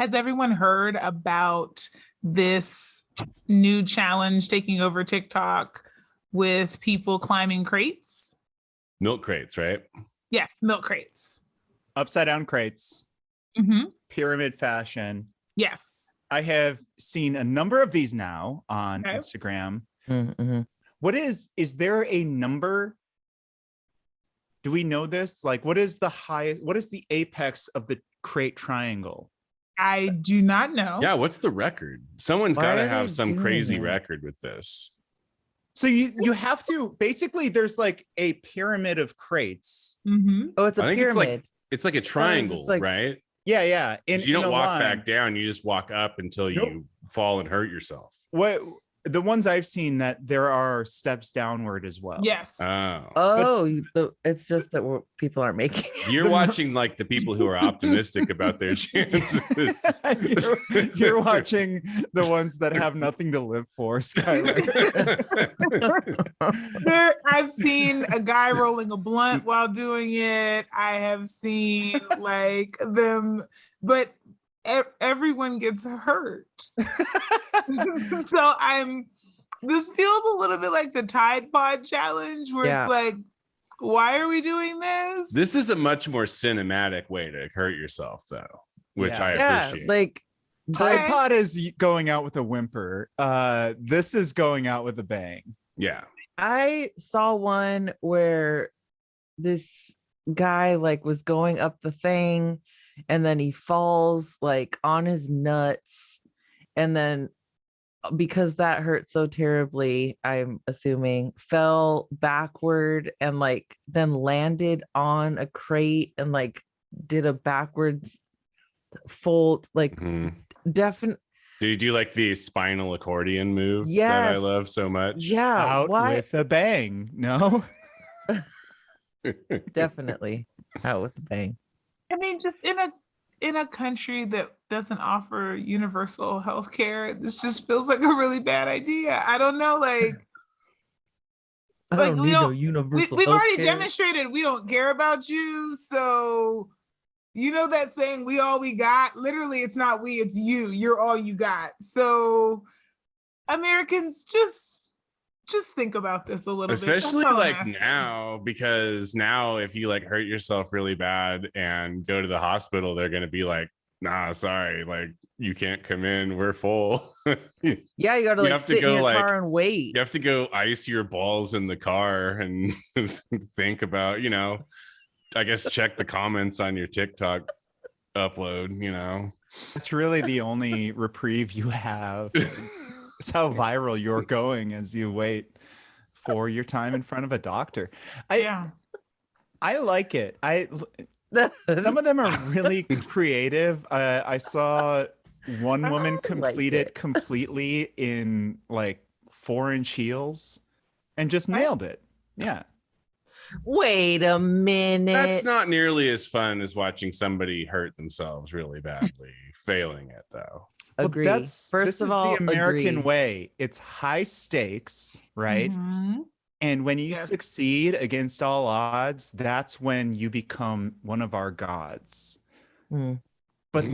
Has everyone heard about this new challenge taking over TikTok with people climbing crates? Milk crates, right? Yes, milk crates. Upside down crates, pyramid fashion. Yes. I have seen a number of these now on Instagram. What is there a number? Do we know this? Like, what is the apex of the crate triangle? I do not know. Yeah, what's the record? Someone's got to have some crazy record with this. So you have to, basically there's like a pyramid of crates. Oh, it's a pyramid. It's like a triangle, right? Yeah. You don't walk back down, you just walk up until you fall and hurt yourself. What the ones I've seen, that there are steps downward as well. Yes. It's just that people aren't making it. You're watching like the people who are optimistic about their chances. You're watching the ones that have nothing to live for, Skylar. I've seen a guy rolling a blunt while doing it. I have seen like them, but everyone gets hurt. So this feels a little bit like the Tide Pod challenge, where it's like, why are we doing this? This is a much more cinematic way to hurt yourself, though, which I appreciate. Like Tide Pod is going out with a whimper. This is going out with a bang. Yeah. I saw one where this guy like was going up the thing, and then he falls like on his nuts, and then because that hurt so terribly, I'm assuming, fell backward and like then landed on a crate and like did a backwards fold, like definitely. Did you do like the spinal accordion move that I love so much? Yeah. Out with a bang. No. Definitely out with a bang. I mean, just in a country that doesn't offer universal health care, this just feels like a really bad idea. I don't know, like I don't need no universal we've already healthcare. demonstrated we don't care about you. So you know that saying, we all we got? Literally, it's not we, it's you. You're all you got. So Americans, just think about this a little bit. Especially like now, because now if you like hurt yourself really bad and go to the hospital, they're going to be like, nah, sorry, like you can't come in, we're full. Yeah, you gotta like sit in your car and wait. You have to go ice your balls in the car and think about, I guess check the comments on your TikTok upload. It's really the only reprieve you have. It's how viral you're going as you wait for your time in front of a doctor. I like it. Some of them are really creative. I saw one woman complete it completely in like 4-inch heels and just nailed it. Yeah. Wait a minute. That's not nearly as fun as watching somebody hurt themselves really badly, failing it though. Agree. Well, First of all, the American way. It's high stakes, right? And when you succeed against all odds, that's when you become one of our gods. But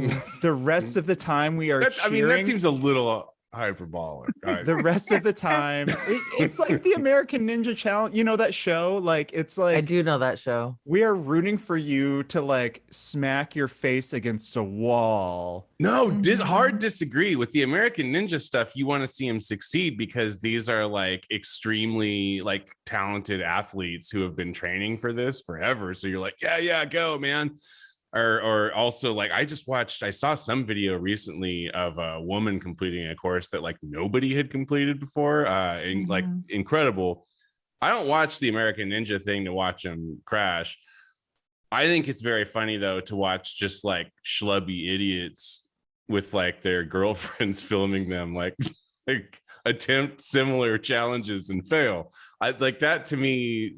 the rest of the time we are cheering. I mean, that seems a little hyperbolic. The rest of the time, it's like the American Ninja Challenge. You know that show? Like, it's like, I do know that show. We are rooting for you to like smack your face against a wall. No, hard disagree with the American Ninja stuff. You want to see him succeed because these are like extremely like talented athletes who have been training for this forever. So you're like, yeah, go, man. Or also like I saw some video recently of a woman completing a course that like nobody had completed before, and like incredible. I don't watch the American Ninja thing to watch them crash. I think it's very funny though to watch just like schlubby idiots with like their girlfriends filming them like attempt similar challenges and fail. I like that. To me,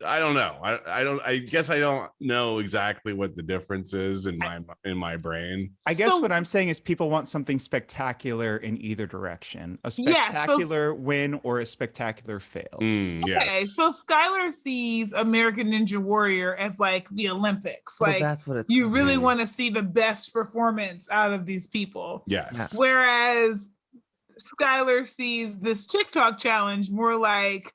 I don't know. I guess I don't know exactly what the difference is in my brain. I guess what I'm saying is people want something spectacular in either direction. A spectacular win or a spectacular fail. Okay, yes. so Skylar sees American Ninja Warrior as like the Olympics. Well, like that's what it's you called. really want to see the best performance out of these people. Yes. Whereas Skylar sees this TikTok challenge more like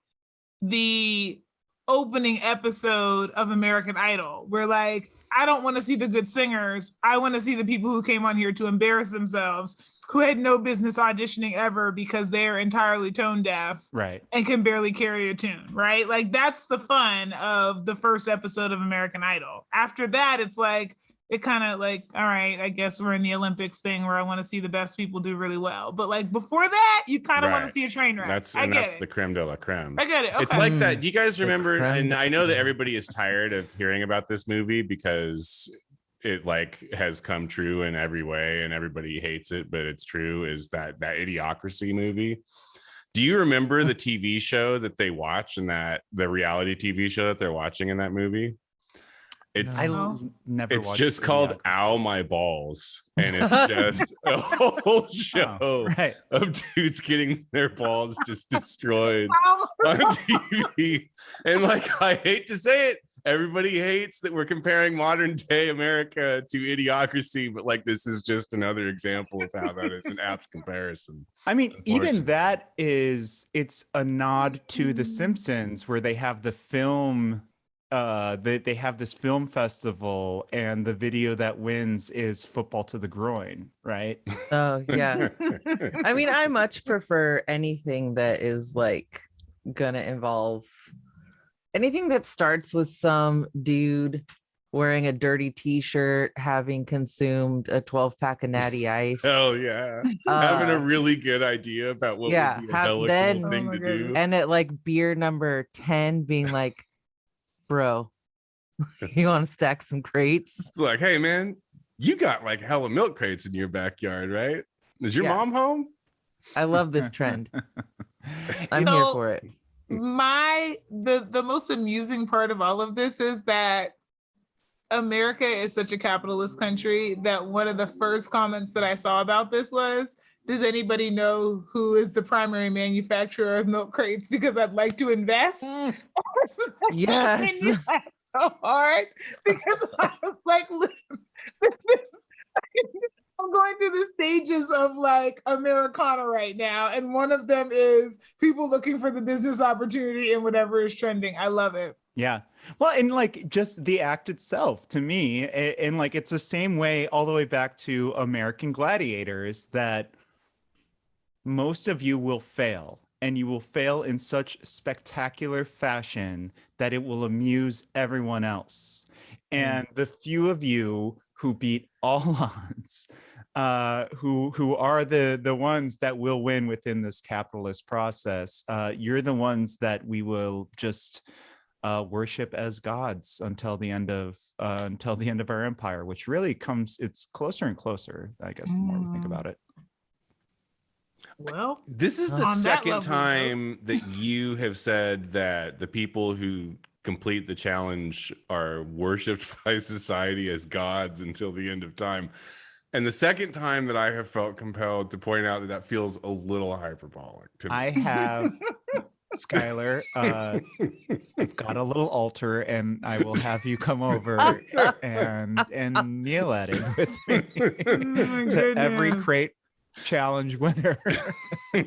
the opening episode of American Idol, where like, I don't want to see the good singers. I want to see the people who came on here to embarrass themselves, who had no business auditioning ever because they're entirely tone deaf, right, and can barely carry a tune, right? Like that's the fun of the first episode of American Idol. After that, it's like, it kind of like, all right, I guess we're in the Olympics thing where I want to see the best people do really well. But like before that, you kind of want to see a train wreck. That's the creme de la creme. I get it. Okay. It's like that. Do you guys remember? And I know that creme. everybody is tired of hearing about this movie because it like has come true in every way and everybody hates it, but it's true. Is that Idiocracy movie? Do you remember the TV show that they watch and that the reality TV show that they're watching in that movie? It's just called Ow My Balls, and it's just a whole show of dudes getting their balls just destroyed on TV. And like, I hate to say it, everybody hates that we're comparing modern day America to Idiocracy, but like, this is just another example of how that is an apt comparison. I mean, even that it's a nod to The Simpsons, where they have the film they have this film festival and the video that wins is football to the groin, right? Oh yeah. I mean, I much prefer anything that is like gonna involve anything that starts with some dude wearing a dirty t-shirt, having consumed a 12-pack of Natty Ice. Hell yeah. Having a really good idea about what would be a hella cool thing to do. And at like beer number 10 being like, bro, you want to stack some crates? It's like, hey man, you got like hella milk crates in your backyard, right? Is your mom home? I love this trend. I'm here for it. The most amusing part of all of this is that America is such a capitalist country that one of the first comments that I saw about this was, does anybody know who is the primary manufacturer of milk crates? Because I'd like to invest. Yes. So hard because I was like, I'm going through the stages of like Americana right now. And one of them is people looking for the business opportunity in whatever is trending. I love it. Yeah. Well, and like just the act itself to me, and like it's the same way all the way back to American Gladiators, that most of you will fail, and you will fail in such spectacular fashion that it will amuse everyone else. And the few of you who beat all odds, who are the ones that will win within this capitalist process, you're the ones that we will just worship as gods until the end of our empire, which really it's closer and closer, I guess, the more we think about it. Well, this is the second time that you have said that the people who complete the challenge are worshipped by society as gods until the end of time. And the second time that I have felt compelled to point out that feels a little hyperbolic to me. I have, Skylar, I've got a little altar, and I will have you come over and kneel at it with me to every crate challenge winner. I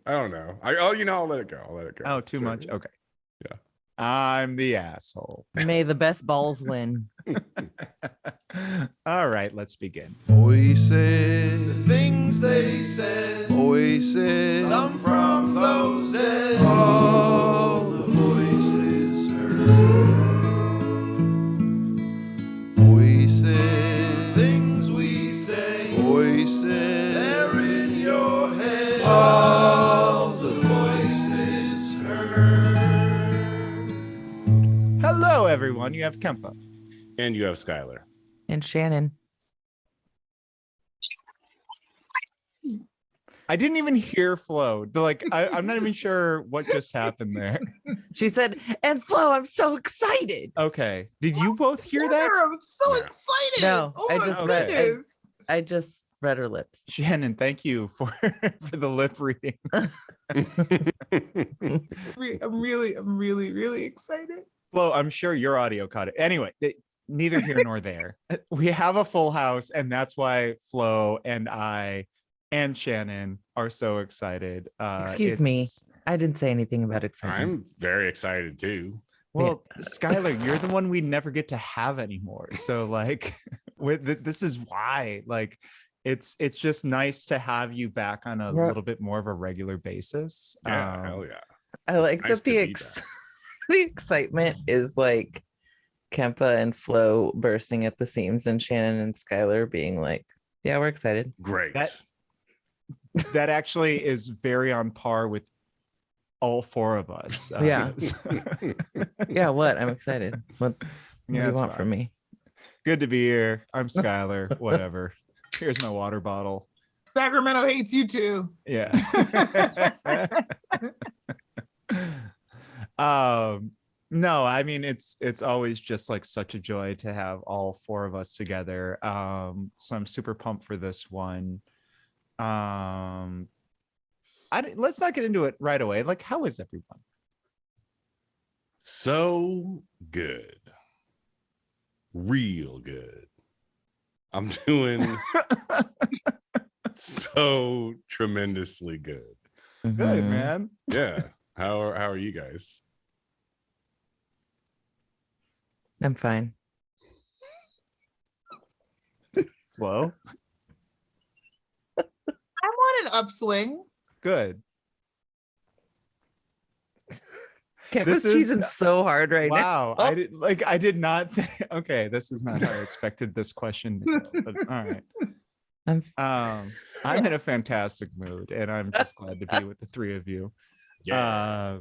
don't know. I'll let it go. Oh, too much? Okay. Yeah. I'm the asshole. May the best balls win. All right, let's begin. Voices, the things they said. Voices, some from those dead. All the voices heard. Voices, things we say. Voices, they're in your head. All the voices heard. Hello, everyone. You have Kempa. And you have Skylar. And Shannon. I didn't even hear Flo. Like, I'm not even sure what just happened there. She said, and Flo, I'm so excited. Okay. Did you both hear that? I'm so Yeah. excited. No, oh I my just goodness. I just read her lips. Shannon, thank you for the lip reading. I'm really excited. Flo, I'm sure your audio caught it. Anyway, neither here nor there. We have a full house, and that's why Flo and I and Shannon are so excited. Excuse me. I didn't say anything about excitement. I'm very excited too. Well, Skylar, you're the one we never get to have anymore. So like, this is why. Like, it's just nice to have you back on a little bit more of a regular basis. Yeah, hell yeah. I like Nice that the to be the excitement is like Kempa and Flo bursting at the seams and Shannon and Skylar being like, yeah, we're excited. Great. That actually is very on par with all four of us. Yeah. Yeah, what? I'm excited. What do you want from me? Good to be here. I'm Skylar. Whatever. Here's my water bottle. Sacramento hates you too. Yeah. No, I mean it's always just like such a joy to have all four of us together. So I'm super pumped for this one. Let's not get into it right away. Like, how is everyone? So good. Real good. I'm doing so tremendously good. Good, Mhm. man. Yeah. How are you guys? I'm fine. Whoa. I'm on an upswing. Good. Kempa's cheesing so hard right now. Wow. I did not think, okay, this is not how I expected this question to go, but all right. I'm in a fantastic mood and I'm just glad to be with the three of you. Yeah.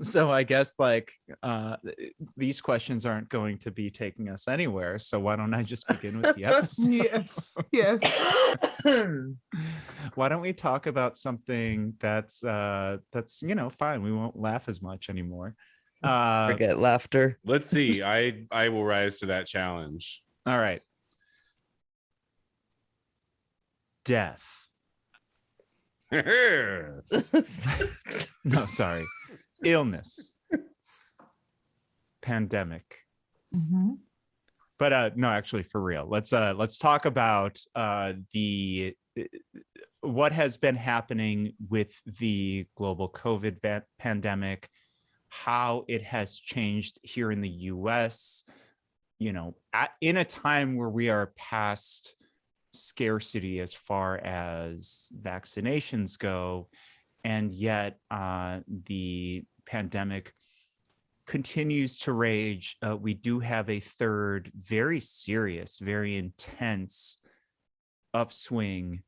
So I guess like these questions aren't going to be taking us anywhere. So why don't I just begin with the episode? Yes. Why don't we talk about something that's fine. We won't laugh as much anymore. Forget laughter. Let's see. I will rise to that challenge. All right. Death. No, sorry. Illness. Pandemic. Mm-hmm. But no, actually, for real. Let's talk about what has been happening with the global COVID pandemic, how it has changed here in the US, in a time where we are past scarcity as far as vaccinations go, and yet the pandemic continues to rage. We do have a third very serious, very intense upswing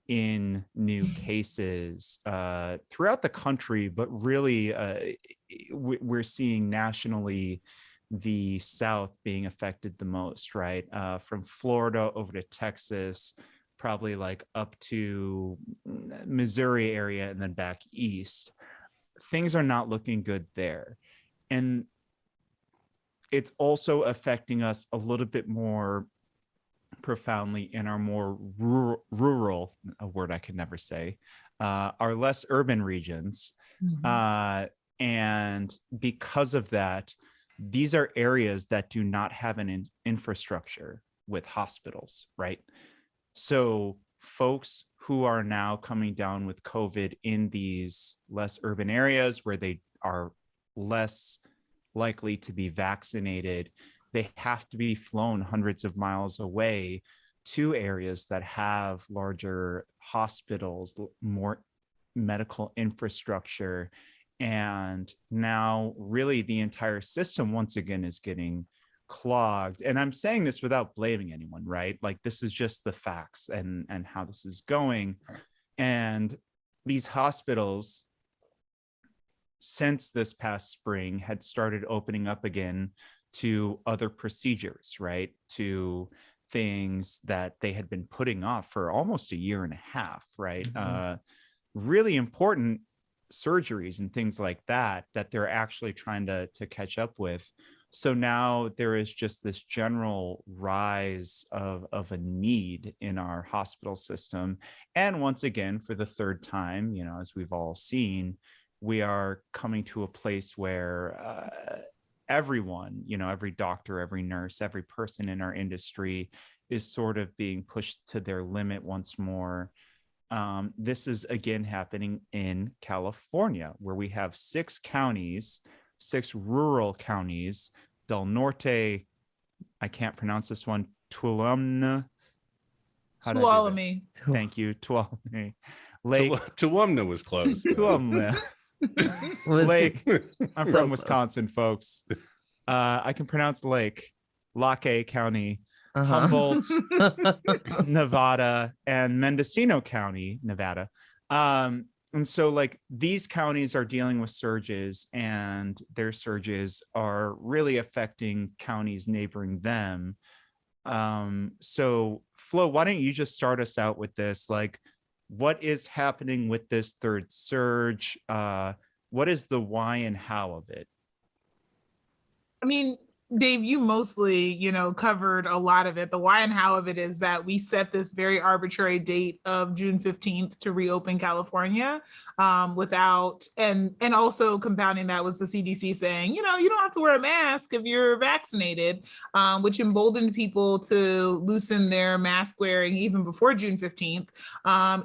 in new cases throughout the country, but really we're seeing nationally the South being affected the most, right? From Florida over to Texas, probably like up to Missouri area and then back east. Things are not looking good there. And it's also affecting us a little bit more profoundly in our more rural, a word I can never say, our less urban regions. Mm-hmm. And because of that, these are areas that do not have an infrastructure with hospitals, right? So folks who are now coming down with COVID in these less urban areas where they are less likely to be vaccinated, they have to be flown hundreds of miles away to areas that have larger hospitals, more medical infrastructure. And now really the entire system once again is getting clogged. And I'm saying this without blaming anyone, right? Like, this is just the facts and how this is going. And these hospitals, since this past spring, had started opening up again to other procedures, right? To things that they had been putting off for almost a year and a half, right? Really important surgeries and things like that they're actually trying to catch up with. So now there is just this general rise of a need in our hospital system. And once again, for the third time, you know, as we've all seen, we are coming to a place where everyone, you know, every doctor, every nurse, every person in our industry is sort of being pushed to their limit once more. This is again happening in California, where we have 6 counties, 6 rural counties, Del Norte, I can't pronounce this one, Tuolumne. Tuolumne. Thank you, Tuolumne. Lake. Tuolumne was close. Tuolumne. Lake. I'm from Wisconsin, folks. I can pronounce Lake. Lake County, Humboldt, Nevada, and Mendocino County, Nevada. And so like these counties are dealing with surges, and their surges are really affecting counties neighboring them. So Flo, why don't you just start us out with this? Like, what is happening with this third surge? What is the why and how of it? I mean, Dave, you mostly, you know, covered a lot of it. The why and how of it is that we set this very arbitrary date of June 15th to reopen California without, and also compounding that was the CDC saying, you know, you don't have to wear a mask if you're vaccinated, which emboldened people to loosen their mask wearing even before June 15th,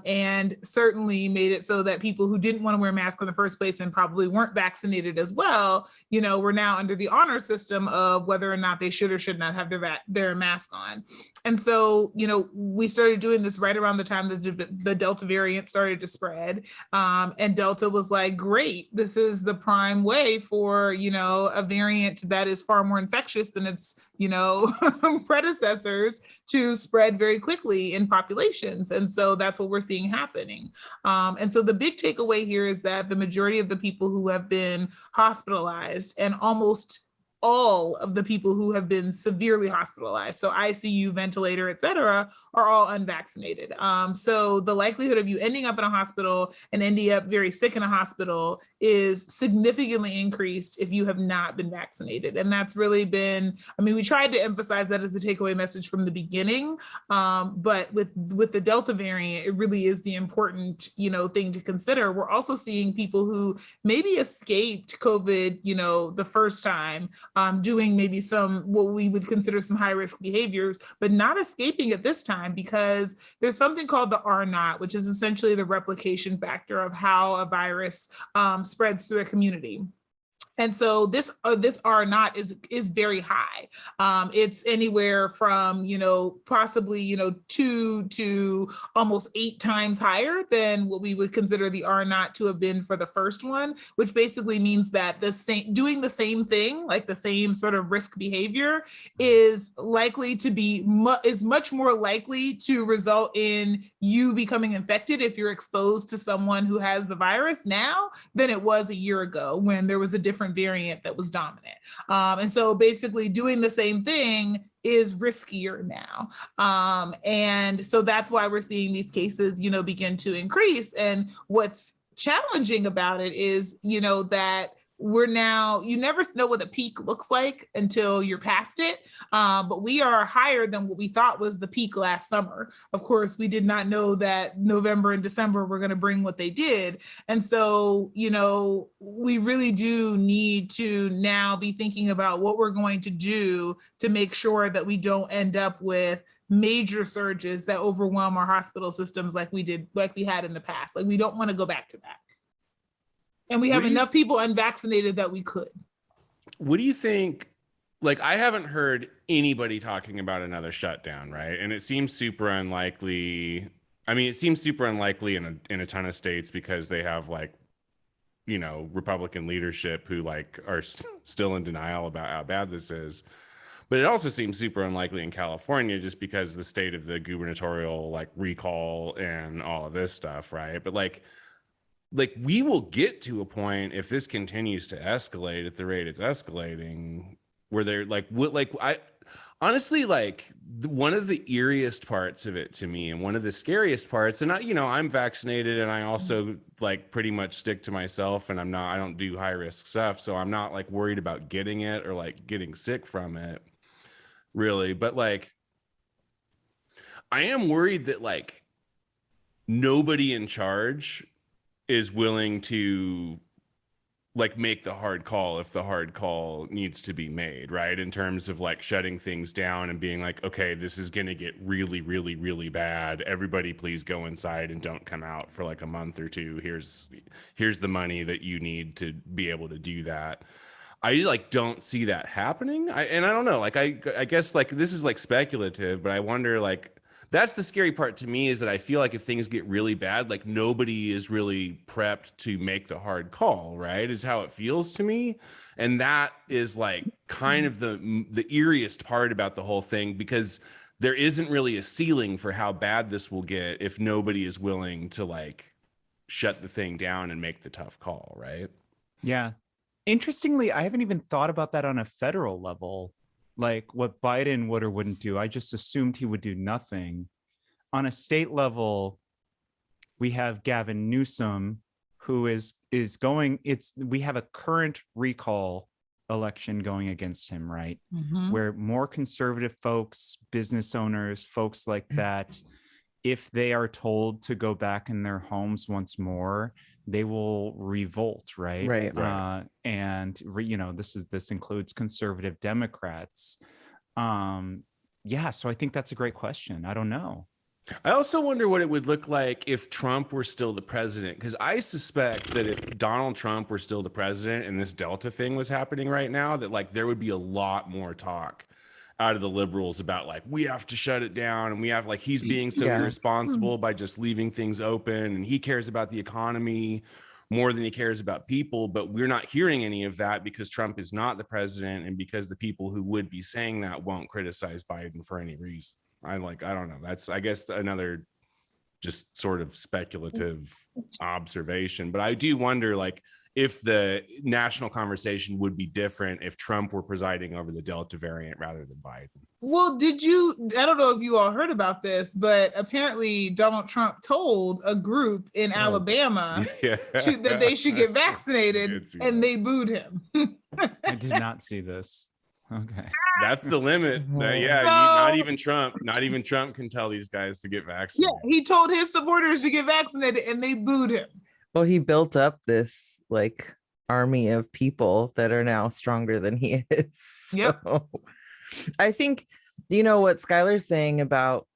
and certainly made it so that people who didn't want to wear a mask in the first place and probably weren't vaccinated as well, you know, were now under the honor system of whether or not they should or should not have their mask on. And so, you know, we started doing this right around the time that the Delta variant started to spread. And Delta was like, great, this is the prime way for, you know, a variant that is far more infectious than its, you know, predecessors to spread very quickly in populations. And so that's what we're seeing happening. And so the big takeaway here is that the majority of the people who have been hospitalized, and almost all of the people who have been severely hospitalized, so ICU, ventilator, et cetera, are all unvaccinated. So the likelihood of you ending up in a hospital and ending up very sick in a hospital is significantly increased if you have not been vaccinated. And that's really been, I mean, we tried to emphasize that as a takeaway message from the beginning, but with the Delta variant, it really is the important, you know, thing to consider. We're also seeing people who maybe escaped COVID, you know, the first time, doing maybe some, what we would consider some high risk behaviors, but not escaping at this time, because there's something called the R naught, which is essentially the replication factor of how a virus spreads through a community. And so this R naught is very high. It's anywhere from, you know, possibly, you know, 2 to almost 8 times higher than what we would consider the R naught to have been for the first one, which basically means that doing the same thing, like the same sort of risk behavior, is likely to be much more likely to result in you becoming infected if you're exposed to someone who has the virus now than it was a year ago when there was a different variant that was dominant. And so basically doing the same thing is riskier now. And so that's why we're seeing these cases, you know, begin to increase. And what's challenging about it is, you know, that we're now, you never know what a peak looks like until you're past it. But we are higher than what we thought was the peak last summer. Of course, we did not know that November and December were going to bring what they did. And so, you know, we really do need to now be thinking about what we're going to do to make sure that we don't end up with major surges that overwhelm our hospital systems like we had in the past. Like, we don't want to go back to that. And we have enough people unvaccinated that we could. What do you think? Like, I haven't heard anybody talking about another shutdown, right? And it seems super unlikely. I mean, it seems super unlikely in a ton of states because they have, like, you know, Republican leadership who like are still in denial about how bad this is. But it also seems super unlikely in California just because of the state of the gubernatorial like recall and all of this stuff, right? But like we will get to a point if this continues to escalate at the rate it's escalating where they're like, Honestly, like one of the eeriest parts of it to me, and one of the scariest parts, and I'm vaccinated, and I also like pretty much stick to myself, and I don't do high risk stuff, so I'm not like worried about getting it or like getting sick from it, really. But like, I am worried that like nobody in charge is willing to like make the hard call if the hard call needs to be made, right? In terms of like shutting things down and being like, okay, this is going to get really, really, really bad. Everybody please go inside and don't come out for like a month or two. Here's the money that you need to be able to do that. I like don't see that happening. I don't know, like I guess like this is like speculative, but I wonder like that's the scary part to me, is that I feel like if things get really bad, like nobody is really prepped to make the hard call, right? Is how it feels to me. And that is like kind of the eeriest part about the whole thing, because there isn't really a ceiling for how bad this will get if nobody is willing to like shut the thing down and make the tough call, right? Yeah. Interestingly, I haven't even thought about that on a federal level, like what Biden would or wouldn't do. I just assumed he would do nothing. On a state level, we have Gavin Newsom, who is going, we have a current recall election going against him, right? Where more conservative folks, business owners, folks like that, if they are told to go back in their homes once more, they will revolt, right? And this includes conservative Democrats. Yeah, so I think that's a great question. I don't know. I also wonder what it would look like if Trump were still the president, because I suspect that if Donald Trump were still the president and this Delta thing was happening right now, that like there would be a lot more talk out of the liberals about like, we have to shut it down, and we have like, he's being so irresponsible by just leaving things open, and he cares about the economy more than he cares about people. But we're not hearing any of that because Trump is not the president, and because the people who would be saying that won't criticize Biden for any reason. I don't know. That's, I guess, another just sort of speculative observation. But I do wonder, like, if the national conversation would be different if Trump were presiding over the Delta variant rather than Biden. Well, I don't know if you all heard about this, but apparently Donald Trump told a group in Alabama that they should get vaccinated, and they booed him. I did not see this. Okay. That's the limit. Not even Trump can tell these guys to get vaccinated. Yeah, he told his supporters to get vaccinated, and they booed him. Well, he built up this like army of people that are now stronger than he is. Yep. So, I think, what Skylar's saying about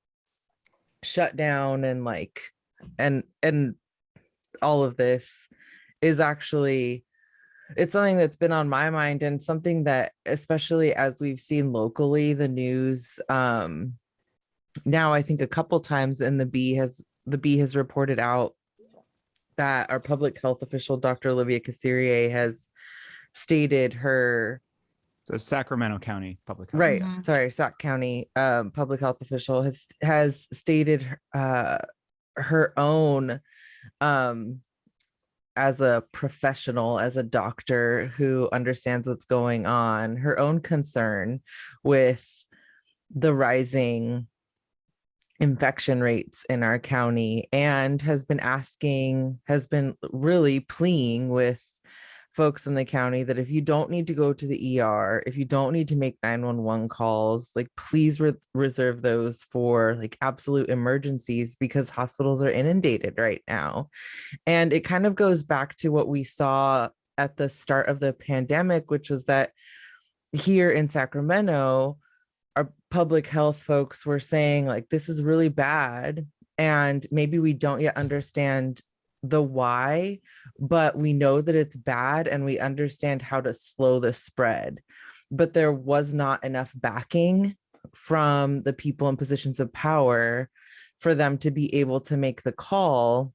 shutdown and like, and all of this is actually, it's something that's been on my mind, and something that, especially as we've seen locally, the news, now I think a couple times, and the Bee has reported out that our public health official, Dr. Olivia Casserier, has stated her. So Sacramento County public health. Right. Sorry, Sac County public health official has stated her own, as a professional, as a doctor who understands what's going on, her own concern with the rising infection rates in our county, and has been really pleading with folks in the county that if you don't need to go to the ER, if you don't need to make 911 calls, like please reserve those for like absolute emergencies, because hospitals are inundated right now. And it kind of goes back to what we saw at the start of the pandemic, which was that here in Sacramento, our public health folks were saying like, this is really bad, and maybe we don't yet understand the why, but we know that it's bad, and we understand how to slow the spread. But there was not enough backing from the people in positions of power for them to be able to make the call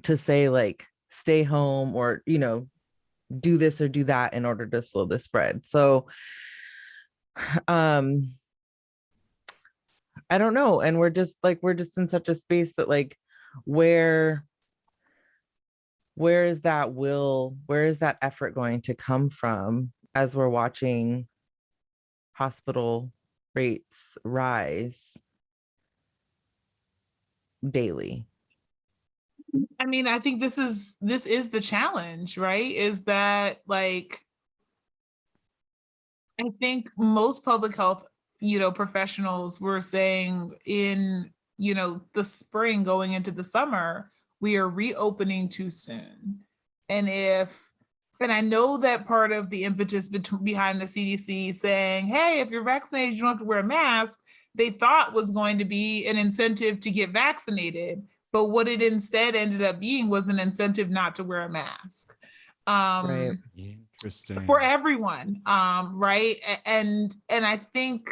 to say like, stay home, or do this or do that in order to slow the spread. So I don't know. And we're just in such a space that like, where is that effort going to come from as we're watching hospital rates rise daily. I mean, I think this is the challenge, right? Is that like, I think most public health, professionals were saying in, the spring going into the summer, we are reopening too soon. And I know that part of the impetus behind the CDC saying, hey, if you're vaccinated, you don't have to wear a mask, they thought was going to be an incentive to get vaccinated. But what it instead ended up being was an incentive not to wear a mask. Right. Interesting. For everyone, right? And I think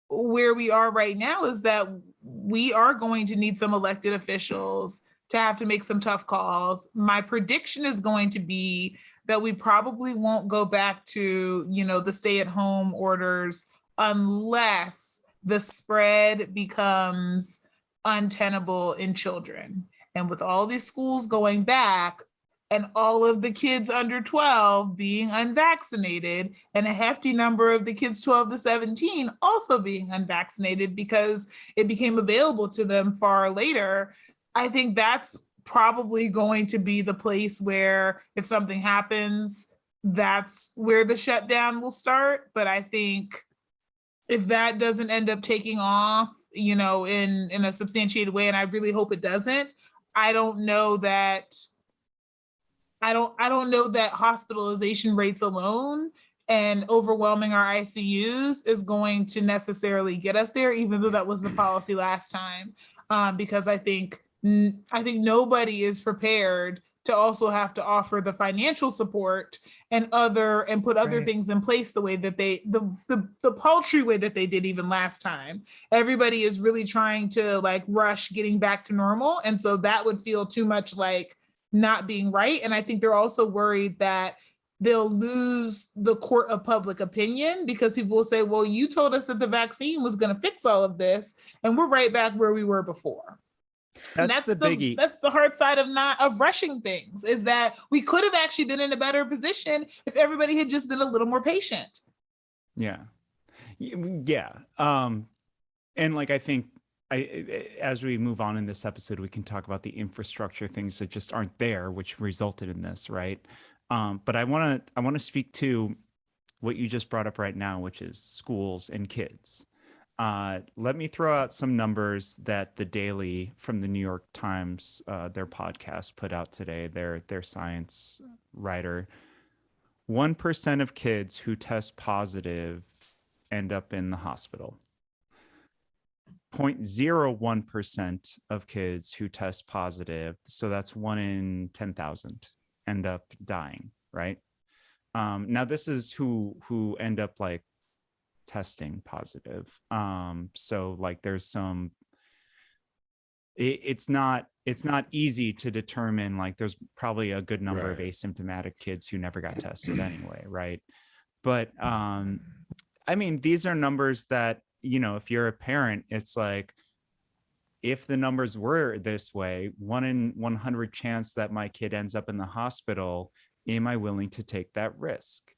where we are right now is that we are going to need some elected officials to have to make some tough calls. My prediction is going to be that we probably won't go back to, the stay-at-home orders unless the spread becomes untenable in children. And with all these schools going back, and all of the kids under 12 being unvaccinated, and a hefty number of the kids 12 to 17 also being unvaccinated because it became available to them far later, I think that's probably going to be the place where if something happens, that's where the shutdown will start. But I think if that doesn't end up taking off, in a substantiated way, and I really hope it doesn't, I don't know that hospitalization rates alone and overwhelming our ICUs is going to necessarily get us there, even though that was the policy last time. Because I think nobody is prepared to also have to offer the financial support and put other Right. things in place the way that the paltry way that they did even last time. Everybody is really trying to like rush getting back to normal. And so that would feel too much like not being right. And I think they're also worried that they'll lose the court of public opinion because people will say, well, you told us that the vaccine was going to fix all of this, and we're right back where we were before. That's the biggie. That's the hard side of rushing things, is that we could have actually been in a better position if everybody had just been a little more patient. Yeah. Yeah. And like, I think as we move on in this episode, we can talk about the infrastructure things that just aren't there, which resulted in this, right? But I want to speak to what you just brought up right now, which is schools and kids. Let me throw out some numbers that the Daily from the New York Times, their podcast, put out today. Their science writer. 1% of kids who test positive end up in the hospital. 0.01% of kids who test positive, so that's 1 in 10,000, end up dying, right? Now this is who end up like testing positive. So like there's some, it's not easy to determine, like there's probably a good number of asymptomatic kids who never got tested anyway, right? But I mean, these are numbers that, if you're a parent, it's like, if the numbers were this way, 1 in 100 chance that my kid ends up in the hospital, am I willing to take that risk?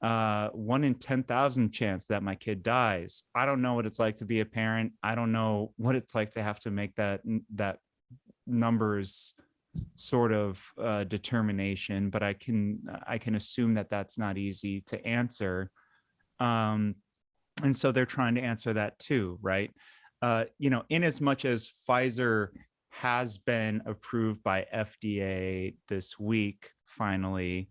1 in 10,000 chance that my kid dies. I don't know what it's like to be a parent. I don't know what it's like to have to make that numbers sort of determination, but I can assume that that's not easy to answer. And so they're trying to answer that too, right? In as much as Pfizer has been approved by FDA this week, finally,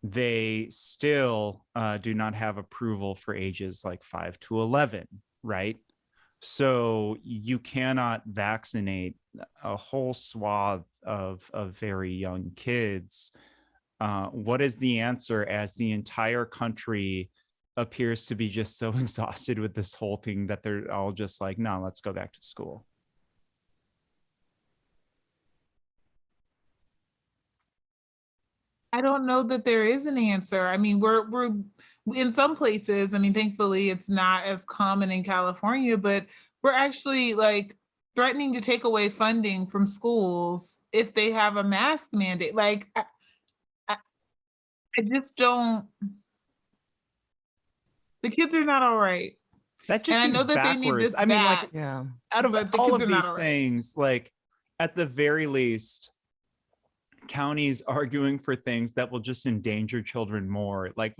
they still do not have approval for ages like 5 to 11, right? So you cannot vaccinate a whole swath of very young kids. What is the answer as the entire country appears to be just so exhausted with this whole thing that they're all just like, no, let's go back to school? I don't know that there is an answer. I mean, we're in some places, I mean, thankfully it's not as common in California, but we're actually like threatening to take away funding from schools if they have a mask mandate. Like, I just don't. The kids are not all right. That just And I seems know that they need backwards. this I mean, like, back. Yeah. out of But the all kids of are not these all right. things, like at the very least, counties arguing for things that will just endanger children more. Like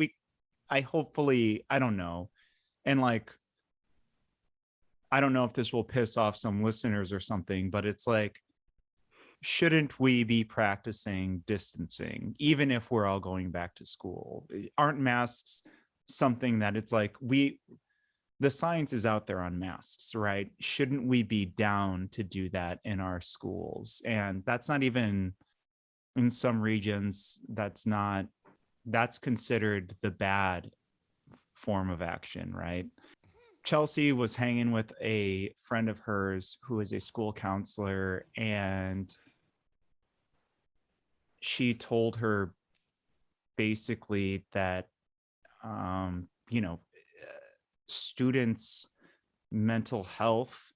I don't know. And like, I don't know if this will piss off some listeners or something, but it's like, shouldn't we be practicing distancing, even if we're all going back to school? Aren't masks something that it's like, the science is out there on masks, right? Shouldn't we be down to do that in our schools? And that's not even, in some regions, that's considered the bad form of action, right? Chelsea was hanging with a friend of hers who is a school counselor, and she told her basically that, students' mental health,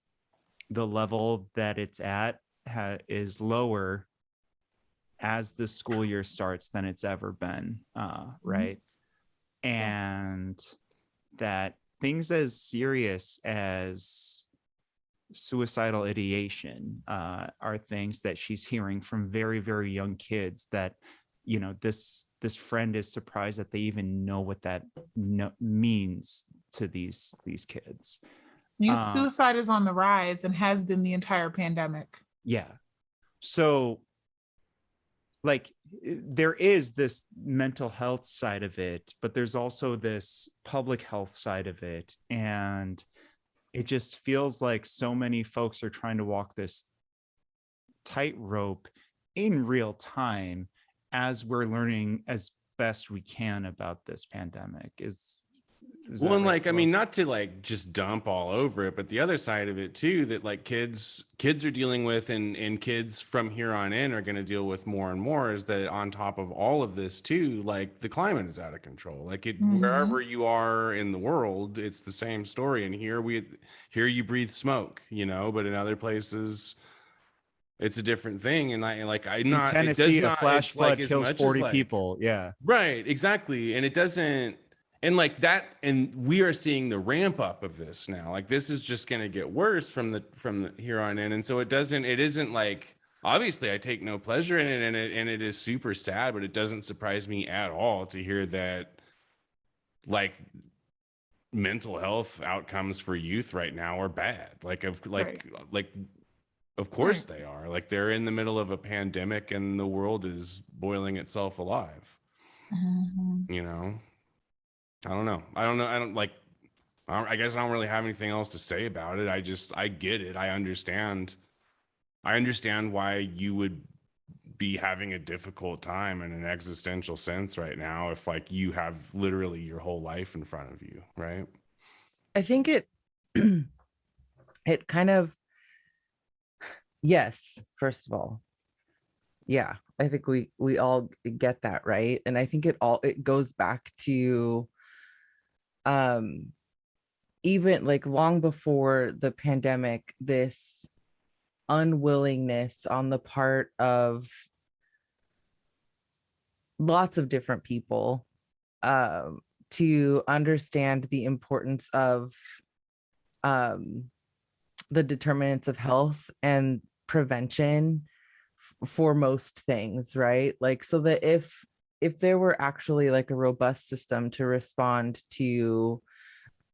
the level that it's at is lower as the school year starts than it's ever been, right? And that things as serious as suicidal ideation are things that she's hearing from very, very young kids, that this friend is surprised that they even know what that means to these kids. Youth suicide is on the rise and has been the entire pandemic. Yeah. So like, there is this mental health side of it, but there's also this public health side of it. And it just feels like so many folks are trying to walk this tightrope in real time as we're learning as best we can about this pandemic. Is well, and like, I mean, not to like just dump all over it, but the other side of it too, that like kids are dealing with, and kids from here on in are going to deal with more and more, is that on top of all of this too, like the climate is out of control. Like wherever you are in the world, it's the same story. And here you breathe smoke, but in other places it's a different thing. And in Tennessee, a flash flood kills 40 people. Yeah. Right. Exactly. And it doesn't. And like that, and we are seeing the ramp up of this now. Like this is just going to get worse from the here on in. And so it isn't like, obviously I take no pleasure in it, and it is super sad, but it doesn't surprise me at all to hear that like mental health outcomes for youth right now are bad. Of course they are. Like they're in the middle of a pandemic and the world is boiling itself alive. I don't know. I guess I don't really have anything else to say about it. I get it. I understand why you would be having a difficult time in an existential sense right now, if like you have literally your whole life in front of you, right? I think it kind of, yes, first of all, yeah, I think we all get that, right? And I think it goes back to even like long before the pandemic, this unwillingness on the part of lots of different people to understand the importance of the determinants of health and prevention for most things, right? Like, so that if there were actually like a robust system to respond to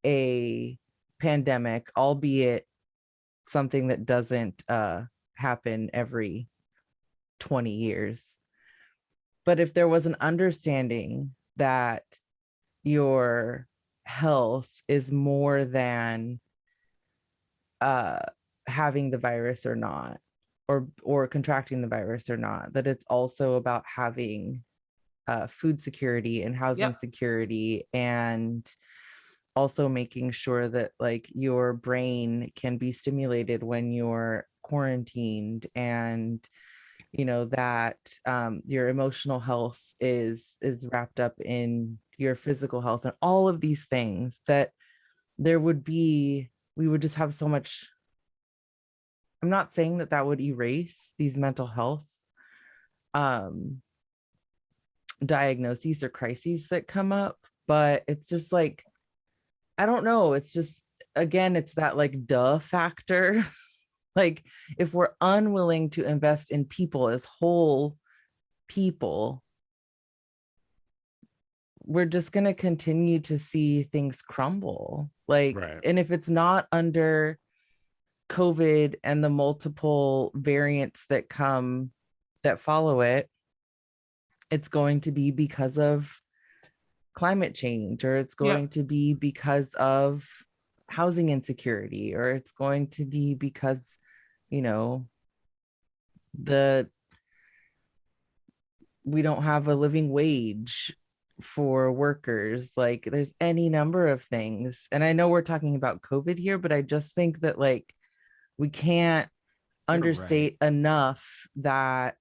a pandemic, albeit something that doesn't happen every 20 years, but if there was an understanding that your health is more than having the virus or not, or contracting the virus or not, that it's also about having food security and housing security, and also making sure that like your brain can be stimulated when you're quarantined, and that your emotional health is wrapped up in your physical health, and all of these things, that we would just have so much. I'm not saying that would erase these mental health diagnoses or crises that come up, but it's just like I don't know. It's just, again, it's that like duh factor. Like if we're unwilling to invest in people as whole people, we're just going to continue to see things crumble. Like, Right. and if it's not under COVID and the multiple variants that follow it, it's going to be because of climate change, or it's going to be because of housing insecurity, or it's going to be because, we don't have a living wage for workers. Like there's any number of things. And I know we're talking about COVID here, but I just think that like we can't understate enough that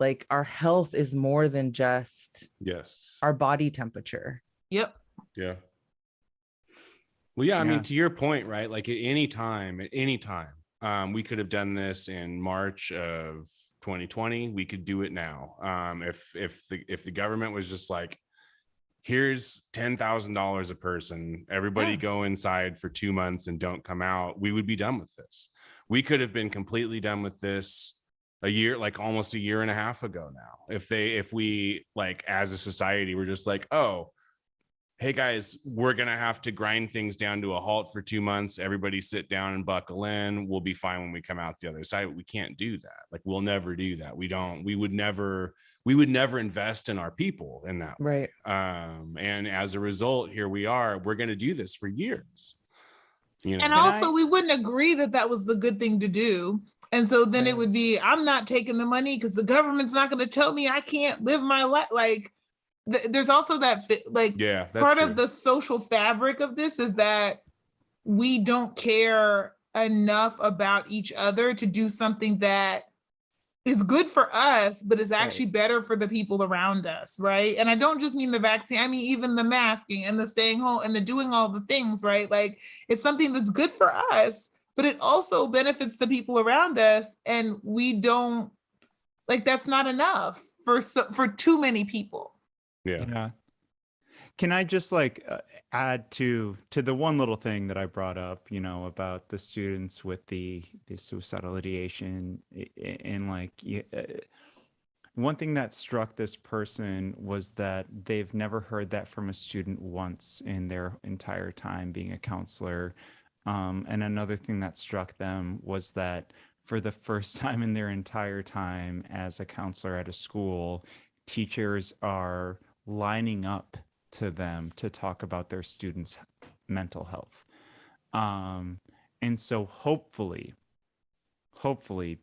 like our health is more than just our body temperature. Yeah. Well, yeah, I mean, to your point, right? Like at any time, we could have done this in March of 2020. We could do it now. If the government was just like, here's $10,000 a person, everybody go inside for 2 months and don't come out, we would be done with this. We could have been completely done with this almost a year and a half ago now. If we like as a society, we're just like, oh, hey guys, we're going to have to grind things down to a halt for 2 months. Everybody sit down and buckle in. We'll be fine when we come out the other side. We can't do that. Like we'll never do that. We would never invest in our people in that way. And as a result, here we are, we're going to do this for years. And also we wouldn't agree that was the good thing to do. And so then it would be, I'm not taking the money because the government's not going to tell me I can't live my life. Like, there's also that like part of the social fabric of this is that we don't care enough about each other to do something that is good for us, but is actually better for the people around us, right? And I don't just mean the vaccine, I mean even the masking and the staying home and the doing all the things, right? Like it's something that's good for us, but it also benefits the people around us, and we don't, like that's not enough for too many people. Yeah. Can I just like add to the one little thing that I brought up, about the students with the suicidal ideation, and like one thing that struck this person was that they've never heard that from a student once in their entire time being a counselor. And another thing that struck them was that for the first time in their entire time as a counselor at a school, teachers are lining up to them to talk about their students' mental health. And so hopefully,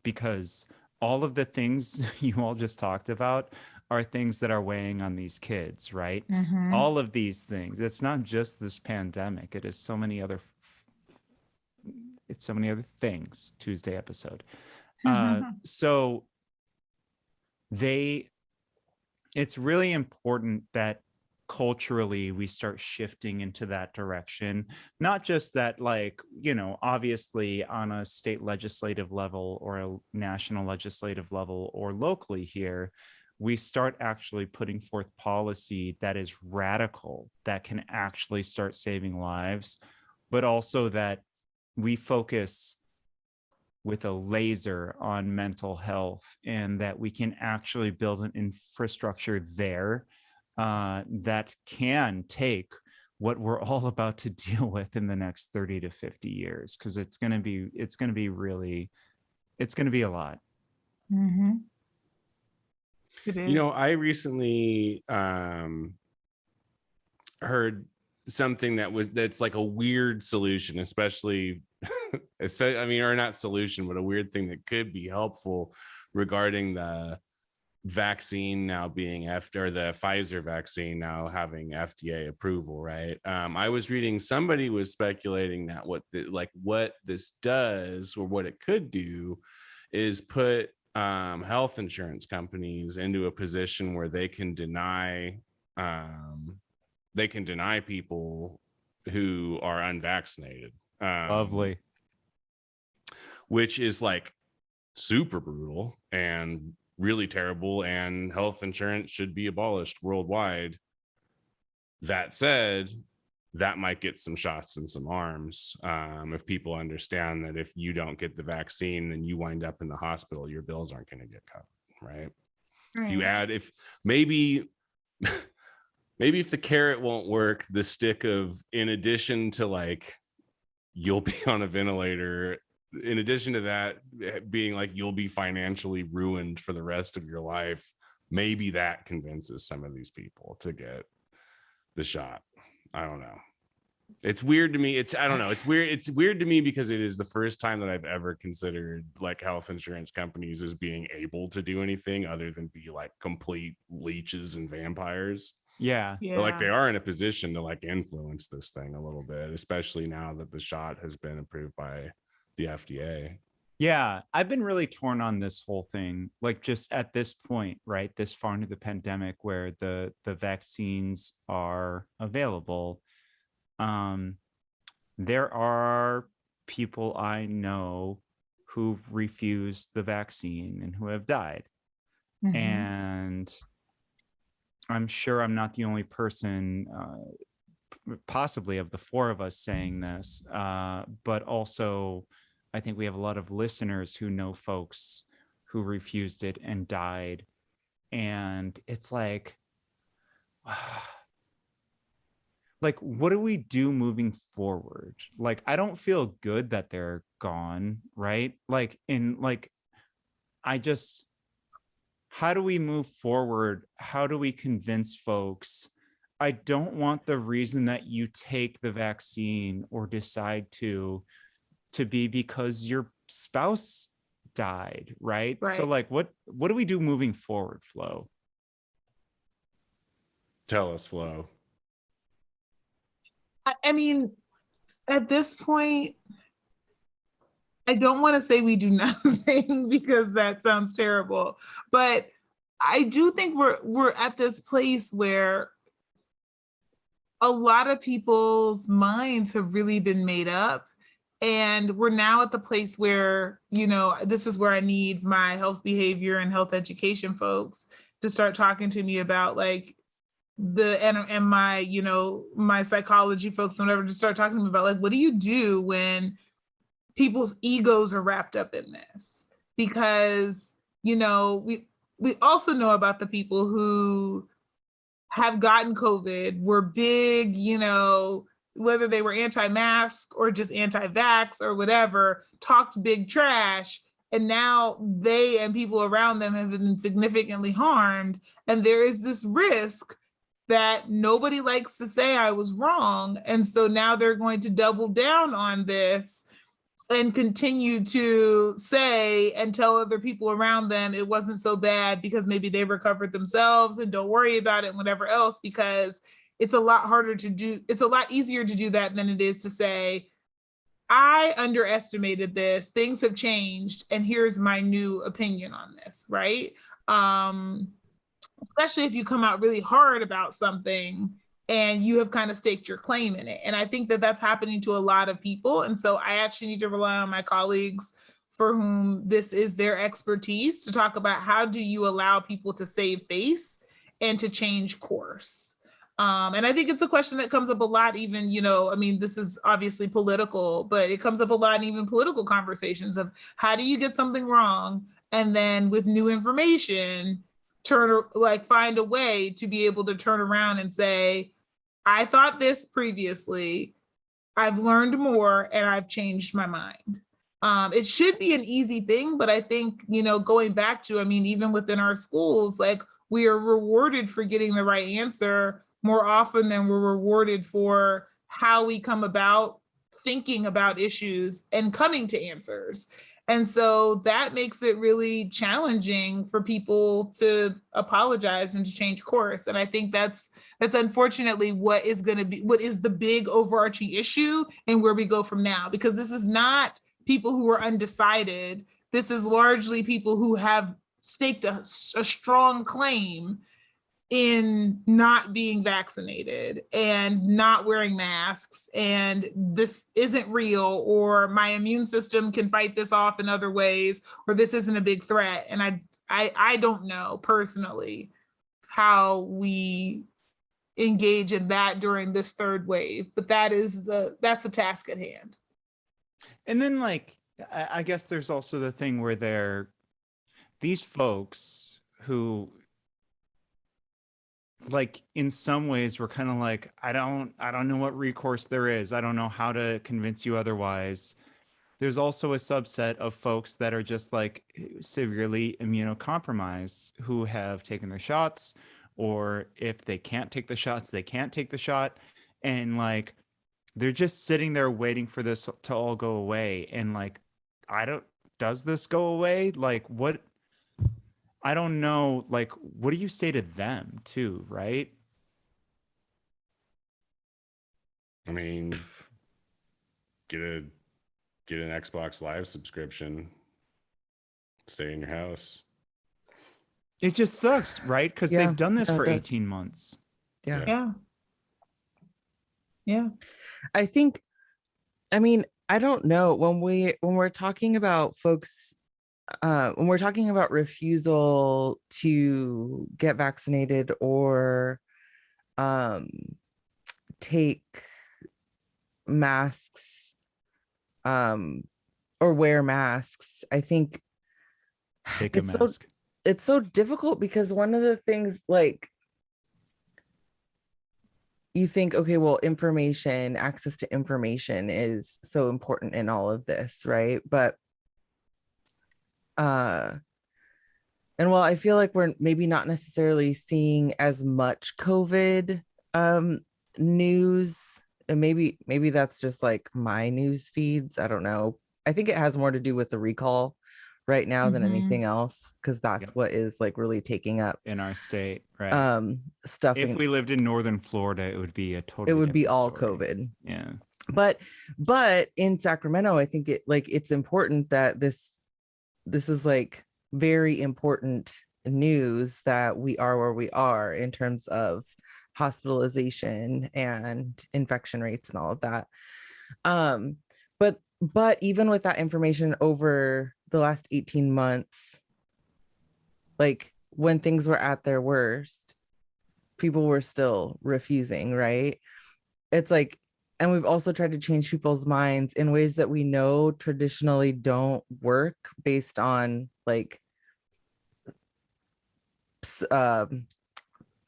because all of the things you all just talked about are things that are weighing on these kids, right? All of these things. It's not just this pandemic. It is so many other things. Tuesday episode. So it's really important that culturally we start shifting into that direction. Not just that, like, obviously on a state legislative level or a national legislative level or locally here, we start actually putting forth policy that is radical, that can actually start saving lives, but also that we focus with a laser on mental health, and that we can actually build an infrastructure there that can take what we're all about to deal with in the next 30 to 50 years, because it's going to be a lot. It is. I recently heard something that's like a weird solution, especially or not solution, but a weird thing that could be helpful regarding the vaccine now being the Pfizer vaccine now having FDA approval, right? I was reading, somebody was speculating that what this does, or what it could do, is put health insurance companies into a position where they can deny people who are unvaccinated. Lovely. Which is like super brutal and really terrible, and health insurance should be abolished worldwide. That said, that might get some shots in some arms. If people understand that if you don't get the vaccine and you wind up in the hospital, your bills aren't going to get covered, right? If you add, if maybe if the carrot won't work, the stick of, in addition to like, you'll be on a ventilator, in addition to that being like, you'll be financially ruined for the rest of your life, maybe that convinces some of these people to get the shot. I don't know. It's weird to me. I don't know. It's weird. It's weird to me because it is the first time that I've ever considered like health insurance companies as being able to do anything other than be like complete leeches and vampires. Yeah. But like they are in a position to like influence this thing a little bit, especially now that the shot has been approved by the FDA. Yeah, I've been really torn on this whole thing, like just at this point, right? This far into the pandemic where the vaccines are available. There are people I know who refused the vaccine and who have died. Mhm. And I'm sure I'm not the only person, possibly of the four of us saying this, but also I think we have a lot of listeners who know folks who refused it and died. And it's like what do we do moving forward? Like, I don't feel good that they're gone, right? How do we move forward? How do we convince folks? I don't want the reason that you take the vaccine or decide to be because your spouse died, right? So like, what do we do moving forward, Flo? Tell us, Flo. I mean, at this point, I don't want to say we do nothing because that sounds terrible, but I do think we're at this place where a lot of people's minds have really been made up. And we're now at the place where, you know, this is where I need my health behavior and health education folks to start talking to me about like and my, you know, my psychology folks and whatever, to start talking to me about like, what do you do when people's egos are wrapped up in this? Because, you know, we also know about the people who have gotten COVID, were big, you know, whether they were anti-mask or just anti-vax or whatever, talked big trash. And now they and people around them have been significantly harmed. And there is this risk that nobody likes to say I was wrong. And so now they're going to double down on this and continue to say and tell other people around them it wasn't so bad because maybe they recovered themselves and don't worry about it and whatever else, because it's a lot harder to do. It's a lot easier to do that than it is to say, I underestimated this, things have changed, and here's my new opinion on this, right? Especially if you come out really hard about something and you have kind of staked your claim in it. And I think that that's happening to a lot of people. And so I actually need to rely on my colleagues for whom this is their expertise to talk about how do you allow people to save face and to change course. And I think it's a question that comes up a lot, even, you know, I mean, this is obviously political, but it comes up a lot in even political conversations of how do you get something wrong? And then with new information, find a way to be able to turn around and say, I thought this previously, I've learned more and I've changed my mind. It should be an easy thing, but I think, you know, going back to, I mean, even within our schools, like we are rewarded for getting the right answer more often than we're rewarded for how we come about thinking about issues and coming to answers. And so that makes it really challenging for people to apologize and to change course. And I think that's unfortunately what is the big overarching issue and where we go from now, because this is not people who are undecided. This is largely people who have staked a strong claim in not being vaccinated and not wearing masks, and this isn't real, or my immune system can fight this off in other ways, or this isn't a big threat. And I don't know personally how we engage in that during this third wave, but that's the task at hand. And then like I guess there's also the thing where these folks who like in some ways we're kind of like, I don't know what recourse there is. I don't know how to convince you otherwise. There's also a subset of folks that are just like severely immunocompromised who have taken their shots, or if they can't take the shots, they can't take the shot. And like, they're just sitting there waiting for this to all go away. And like, does this go away? Like what? I don't know. Like, what do you say to them too? Right? I mean, get an Xbox Live subscription. Stay in your house. It just sucks, right? Because they've done this for 18 months. Yeah. I think, I mean, I don't know, when we're talking about folks, when we're talking about refusal to get vaccinated or take masks or wear masks, I think it's so difficult, because one of the things, like, you think, okay, well, access to information is so important in all of this, right? But and while I feel like we're maybe not necessarily seeing as much COVID news, and maybe that's just like my news feeds, I don't know. I think it has more to do with the recall right now than anything else, because that's what is like really taking up in our state, right? Stuff. If we lived in northern Florida, it would be all story. COVID. Yeah. But in Sacramento, I think it's important that this is like very important news that we are where we are in terms of hospitalization and infection rates and all of that. But even with that information over the last 18 months, like when things were at their worst, people were still refusing, right? It's like, and we've also tried to change people's minds in ways that we know traditionally don't work, based on like,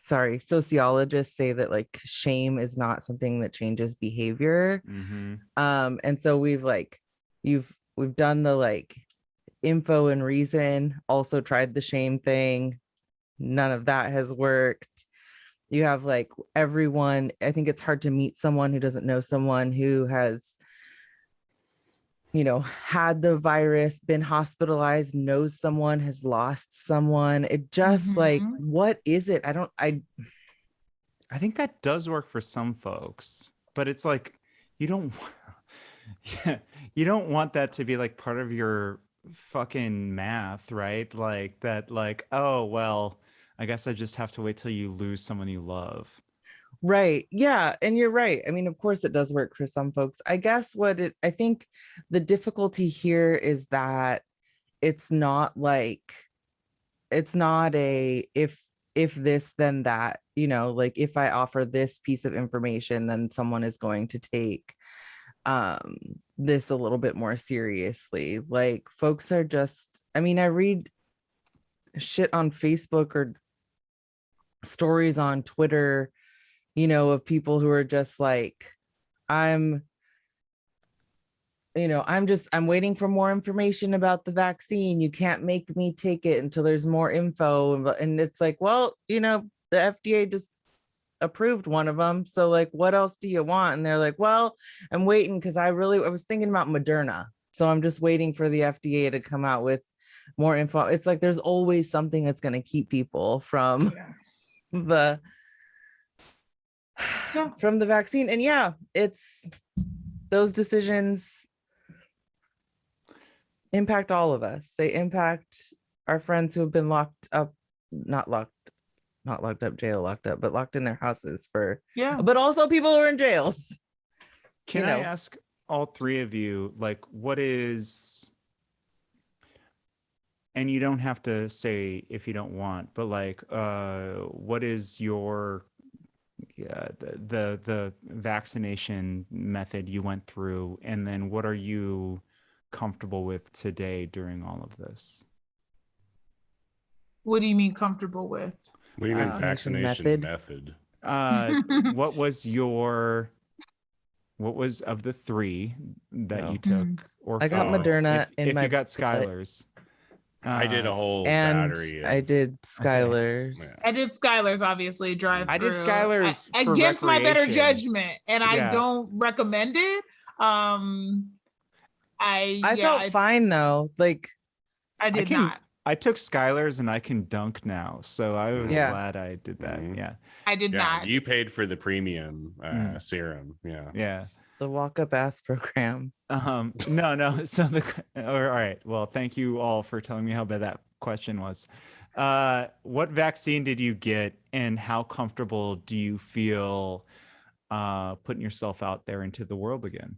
sociologists say that like shame is not something that changes behavior. And so we've done the like info and reason, also tried the shame thing. None of that has worked. You have like everyone, I think it's hard to meet someone who doesn't know someone who has, had the virus, been hospitalized, knows someone, has lost someone. It just like, what is it? I think that does work for some folks, but it's like, you don't want that to be like part of your fucking math, right? Like that, like, oh, well, I guess I just have to wait till you lose someone you love. Right. Yeah. And you're right. I mean, of course it does work for some folks. I guess I think the difficulty here is that it's not a, if this, then that, like if I offer this piece of information, then someone is going to take this a little bit more seriously. Like folks are just, I mean, I read shit on Facebook or stories on Twitter, of people who are just like, I'm waiting for more information about the vaccine. You can't make me take it until there's more info. And it's like, well, the FDA just approved one of them. So like, what else do you want? And they're like, well, I'm waiting because I was thinking about Moderna. So I'm just waiting for the FDA to come out with more info. It's like, there's always something that's going to keep people from the vaccine. And it's those decisions impact all of us. They impact our friends who have been locked up, not locked up, but locked in their houses but also people who are in jails. Can I ask all three of you, like, what is, and you don't have to say if you don't want, but like, what is your the vaccination method you went through, and then what are you comfortable with today during all of this? What do you mean comfortable with? What do you mean Vaccination method? What was of the 3 that you took? Or I got 4, Moderna if you got Skylar's. I did a whole and battery. I did Skylar's. Yeah. I did Skylar's, obviously, drive I did through. Skylar's for against my better recreation. judgment, and I Yeah. don't recommend it. I felt fine though. Like I did not. I took Skylar's and I can dunk now, so I was glad I did that. Mhm. Yeah, I did not. You paid for the premium serum. yeah. the walk up ass program. No. So all right. Well, thank you all for telling me how bad that question was. What vaccine did you get, and how comfortable do you feel putting yourself out there into the world again?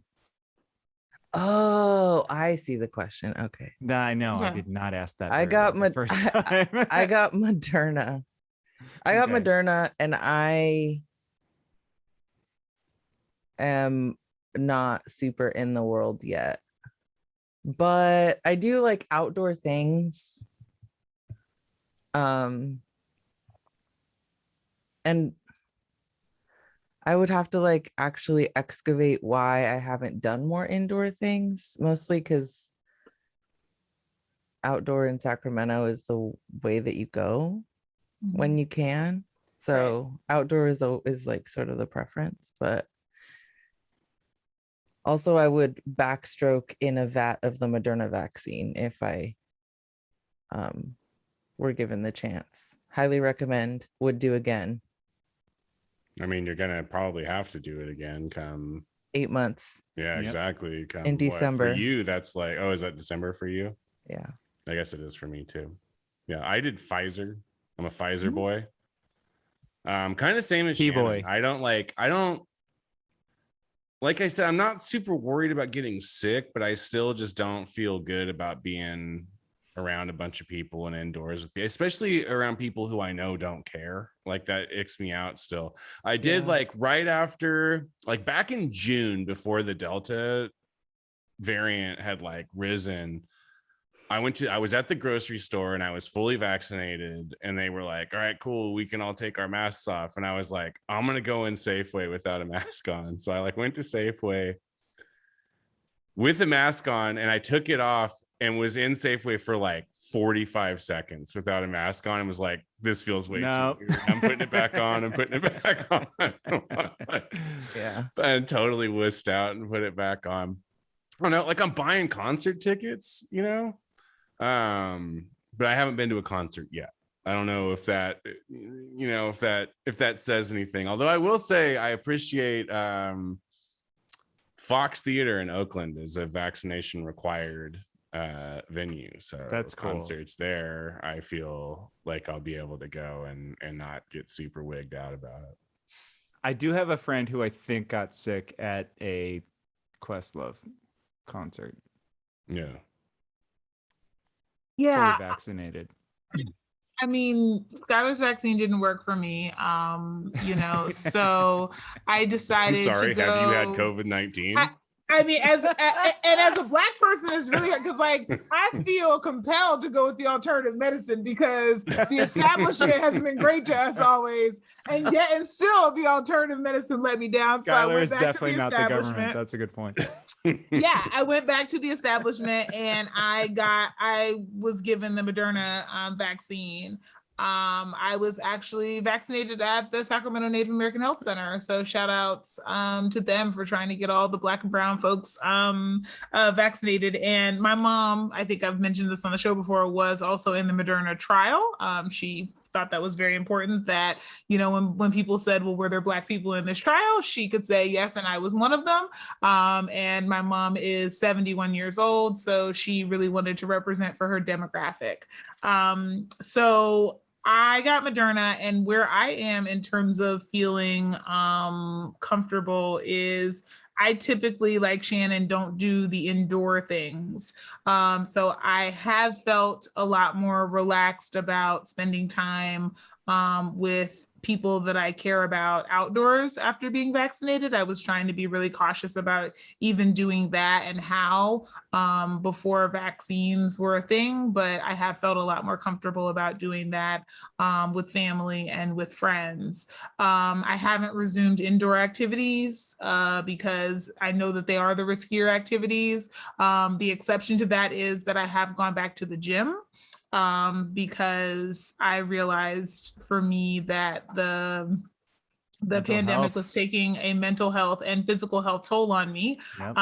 Oh, I see the question. Okay. No, I know. I Okay. did not ask that. I got the first time. I got Moderna. I got Okay. Moderna, and I am not super in the world yet. But I do like outdoor things. And I would have to like actually excavate why I haven't done more indoor things, mostly because outdoor in Sacramento is the way that you go when you can. So outdoor is like sort of the preference, but also I would backstroke in a vat of the Moderna vaccine if I were given the chance. Highly recommend, would do again. I mean, you're gonna probably have to do it again come 8 months. Yeah, Yep. exactly. Come In what, December. for you, that's like, oh, is that December for you? Yeah. I guess it is for me too. Yeah, I did Pfizer. I'm a Pfizer boy. Kind of same as Shannon. boy. I don't like I said, I'm not super worried about getting sick, but I still just don't feel good about being around a bunch of people and indoors with me, especially around people who I know don't care. Like that icks me out still. I did like right after, like back in June, before the Delta variant had like risen, I was at the grocery store and I was fully vaccinated, and they were like, all right, cool, we can all take our masks off. And I was like, I'm going to go in Safeway without a mask on. So I like went to Safeway with a mask on, and I took it off and was in Safeway for like 45 seconds without a mask on, and was like, this feels way too weird. I'm putting it back on. I'm putting it back on. Yeah. And totally wussed out and put it back on. Oh no, like I'm buying concert tickets, you know? But I haven't been to a concert yet. I don't know if that, you know, if that says anything. Although I will say I appreciate Fox Theater in Oakland is a vaccination required venue. So that's cool. Concerts there, I feel like I'll be able to go and not get super wigged out about it. I do have a friend who I think got sick at a Questlove concert. Yeah. Yeah. Fully vaccinated. I mean, Skylar's vaccine didn't work for me. You know, so I decided I'm sorry, to go. have you had COVID-19? I mean, as a Black person, it's really because, like, I feel compelled to go with the alternative medicine because the establishment has been great to us always, and still the alternative medicine let me down. So I Skylar went is back definitely to the not the government. establishment. That's a good point. Yeah, I went back to the establishment and I was given the Moderna vaccine. I was actually vaccinated at the Sacramento Native American Health Center. So shout outs to them for trying to get all the Black and brown folks vaccinated. And my mom, I think I've mentioned this on the show before, was also in the Moderna trial. She thought that was very important that, you know, when people said, well, were there Black people in this trial? She could say yes, and I was one of them. And my mom is 71 years old, so she really wanted to represent for her demographic. So I got Moderna, and where I am in terms of feeling comfortable is I typically, like Shannon, don't do the indoor things. So I have felt a lot more relaxed about spending time with people that I care about outdoors after being vaccinated. I was trying to be really cautious about even doing that and how before vaccines were a thing, but I have felt a lot more comfortable about doing that with family and with friends. I haven't resumed indoor activities because I know that they are the riskier activities. The exception to that is that I have gone back to the gym because I realized for me that the Mental pandemic health. was taking a mental health and physical health toll on me. Yep.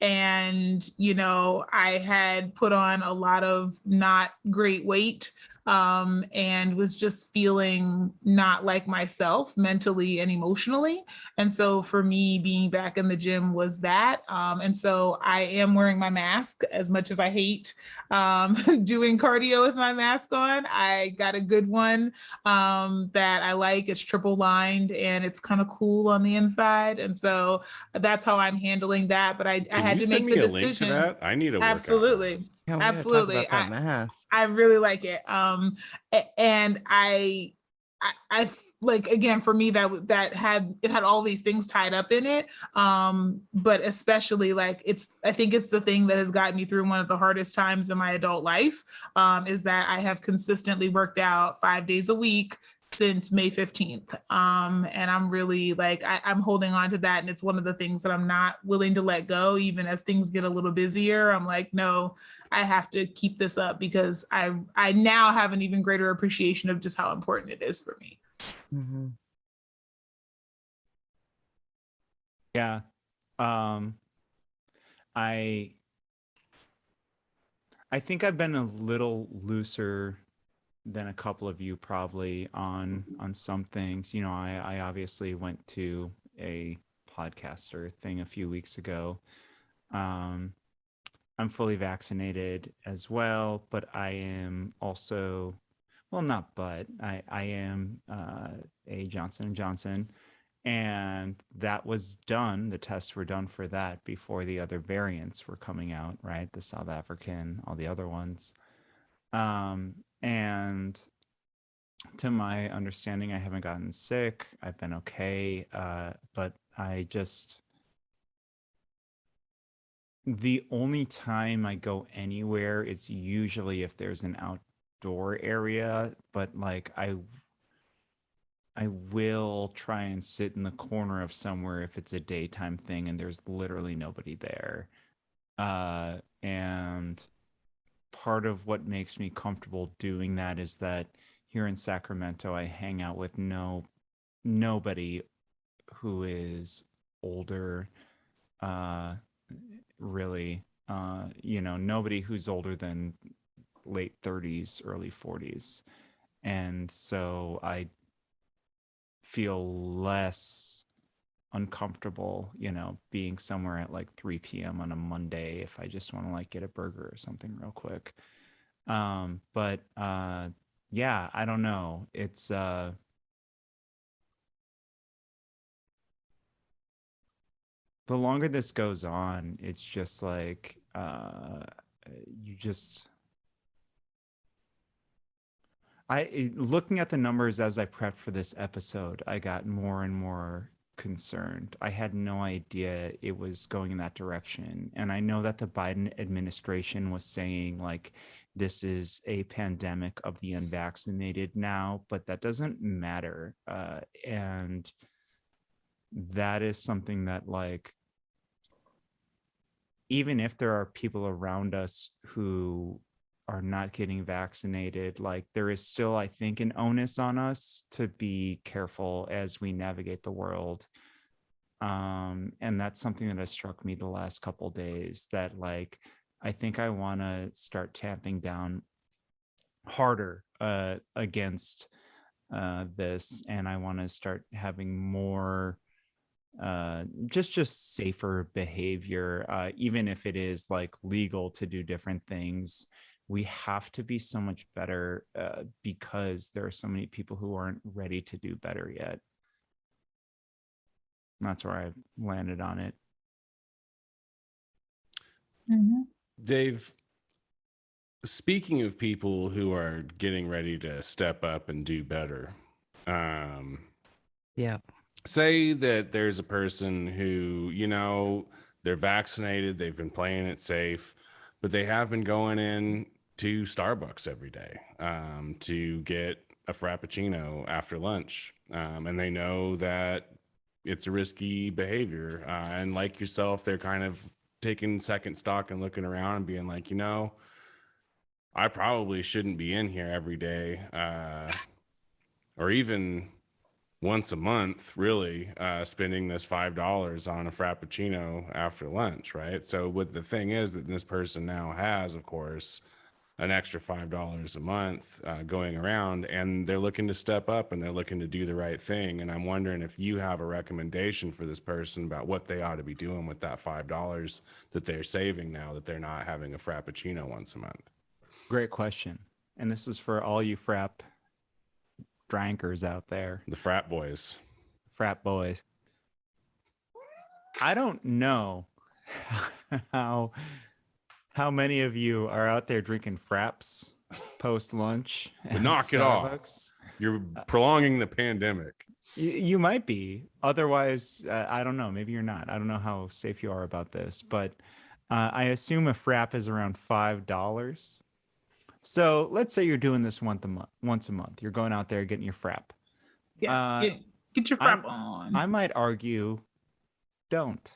And, you know, I had put on a lot of not great weight and was just feeling not like myself mentally and emotionally. And so for me, being back in the gym was that. And so I am wearing my mask as much as I hate doing cardio with my mask on. I got a good one that I like. It's triple lined and it's kind of cool on the inside. And so that's how I'm handling that. But I had to make the decision. Link to that? I need a Absolutely. workout. Yeah, we gotta talk Absolutely. about that mask. I really like it. And I like, again, for me, that had all these things tied up in it. But especially like I think it's the thing that has gotten me through one of the hardest times in my adult life, is that I have consistently worked out 5 days a week since May 15th. And I'm really like, I'm holding on to that. And it's one of the things that I'm not willing to let go, even as things get a little busier. I'm like, no, I have to keep this up because I now have an even greater appreciation of just how important it is for me. Mm-hmm. Yeah. I think I've been a little looser than a couple of you probably on some things. You know, I obviously went to a podcaster thing a few weeks ago. I'm fully vaccinated as well, but I am also, well, not but, I am a Johnson & Johnson, and that was done. The tests were done for that before the other variants were coming out, right? The South African, all the other ones. And to my understanding, I haven't gotten sick. I've been okay. But the only time I go anywhere, it's usually if there's an outdoor area, but like I will try and sit in the corner of somewhere if it's a daytime thing and there's literally nobody there. And part of what makes me comfortable doing that is that here in Sacramento, I hang out with nobody who is older, really, nobody who's older than late 30s, early 40s. And so I feel less uncomfortable, being somewhere at like 3 p.m. on a Monday if I just want to like get a burger or something real quick. But yeah, I don't know. It's the longer this goes on, it's just like looking at the numbers as I prepped for this episode, I got more and more concerned. I had no idea it was going in that direction. And I know that the Biden administration was saying like, this is a pandemic of the unvaccinated now, but that doesn't matter. And that is something that like, even if there are people around us who are not getting vaccinated, like there is still, I think, an onus on us to be careful as we navigate the world. And that's something that has struck me the last couple of days, that like, I think I want to start tamping down harder against this. And I want to start having more just safer behavior, even if it is like legal to do different things. We have to be so much better because there are so many people who aren't ready to do better yet. That's where I've landed on it. Mm-hmm. Dave, speaking of people who are getting ready to step up and do better, Yeah. Say that there's a person who, you know, they're vaccinated, they've been playing it safe, but they have been going in to Starbucks every day to get a Frappuccino after lunch. And they know that it's a risky behavior. And like yourself, they're kind of taking second stock and looking around and being like, you know, I probably shouldn't be in here every day, or even once a month, really, spending this $5 on a Frappuccino after lunch, right? So what the thing is that this person now has, of course, an extra $5 a month going around, and they're looking to step up and they're looking to do the right thing. And I'm wondering if you have a recommendation for this person about what they ought to be doing with that $5 that they're saving now that they're not having a Frappuccino once a month. Great question. And this is for all you frap drankers out there. The frat boys. Frat boys. I don't know how many of you are out there drinking fraps post lunch. But knock it off. You're prolonging the pandemic. You might be. Otherwise, I don't know. Maybe you're not. I don't know how safe you are about this, but I assume a frap is around $5. So let's say you're doing this once a month. You're going out there getting your frap. Yeah, get your frap on. I might argue, don't.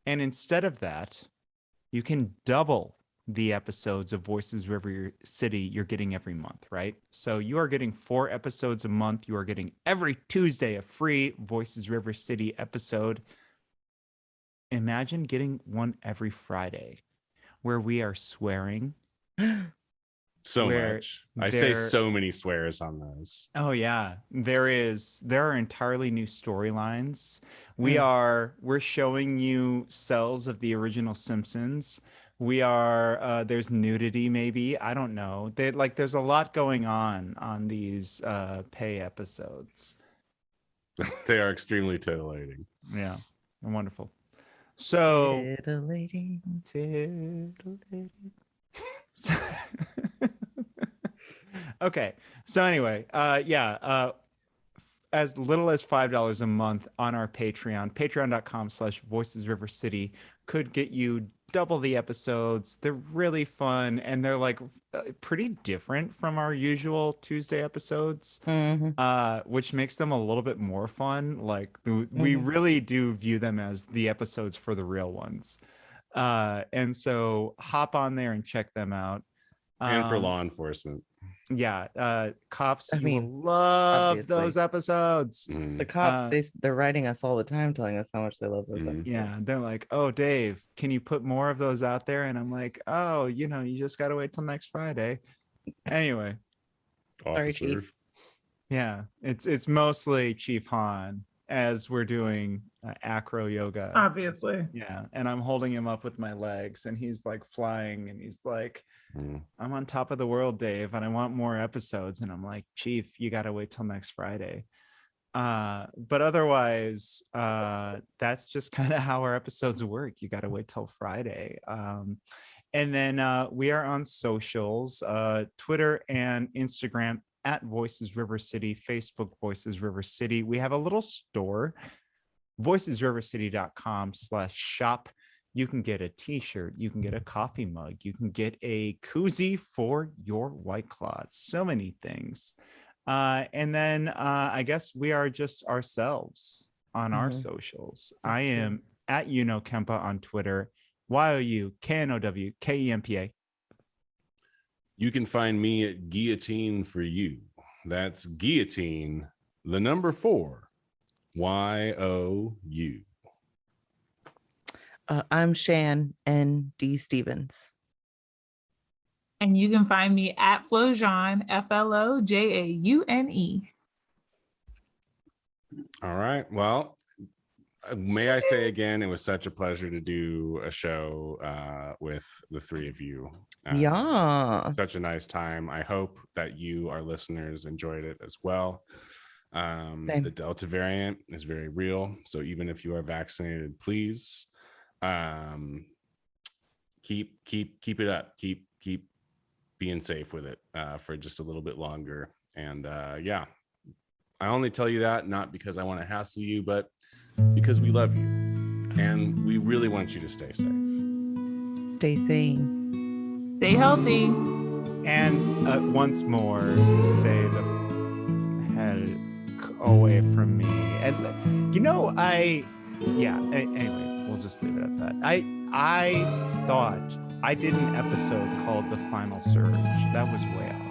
And instead of that, you can double the episodes of Voices River City you're getting every month, right? So you are getting 4 episodes a month. You are getting every Tuesday a free Voices River City episode. Imagine getting one every Friday where we are swearing. So much. I say so many swears on those. Oh yeah. There are entirely new storylines. We're showing you cells of the original Simpsons. There's nudity, maybe. I don't know. There's a lot going on these pay episodes. They are extremely titillating. Yeah. Wonderful. So Titillating. Okay. So anyway, as little as $5 a month on our patreon.com/voicesrivercity could get you double the episodes. They're really fun, and they're like pretty different from our usual Tuesday episodes, which makes them a little bit more fun. Like we really do view them as the episodes for the real ones. And so hop on there and check them out. And for law enforcement. Yeah, cops, will love obviously. those episodes. The cops, they're writing us all the time, telling us how much they love those episodes. Yeah, they're like, "Oh, Dave, can you put more of those out there?" And I'm like, "Oh, you just gotta wait till next Friday." Anyway, sorry, Chief. Yeah, it's mostly Chief Han as we're doing acro yoga. Obviously. Yeah, and I'm holding him up with my legs, and he's like flying, and he's like, I'm on top of the world, Dave, and I want more episodes. And I'm like, Chief, you got to wait till next Friday. But otherwise, that's just kind of how our episodes work. You got to wait till Friday. And then we are on socials, Twitter and Instagram at Voices River City, Facebook Voices River City. We have a little store, voicesrivercity.com/shop. You can get a t-shirt, you can get a coffee mug, you can get a koozie for your White Claw. So many things. And then I guess we are just ourselves on our socials. I am at Kempa on Twitter, YOUKNOWKEMPA. You can find me at Guillotine for You. That's Guillotine, the number 4, YOU. I'm Shan N.D. Stevens. And you can find me at Flojaune, FLOJAUNE. All right. Well, may I say again, it was such a pleasure to do a show with the 3 of you. Yeah. Such a nice time. I hope that you, our listeners, enjoyed it as well. The Delta variant is very real. So even if you are vaccinated, please keep it up. Keep being safe with it for just a little bit longer. And I only tell you that not because I want to hassle you, but because we love you. And we really want you to stay safe. Stay sane. Stay healthy. And once more, stay the head away from me. And anyway, we'll just leave it at that. I thought I did an episode called The Final Surge. That was way off.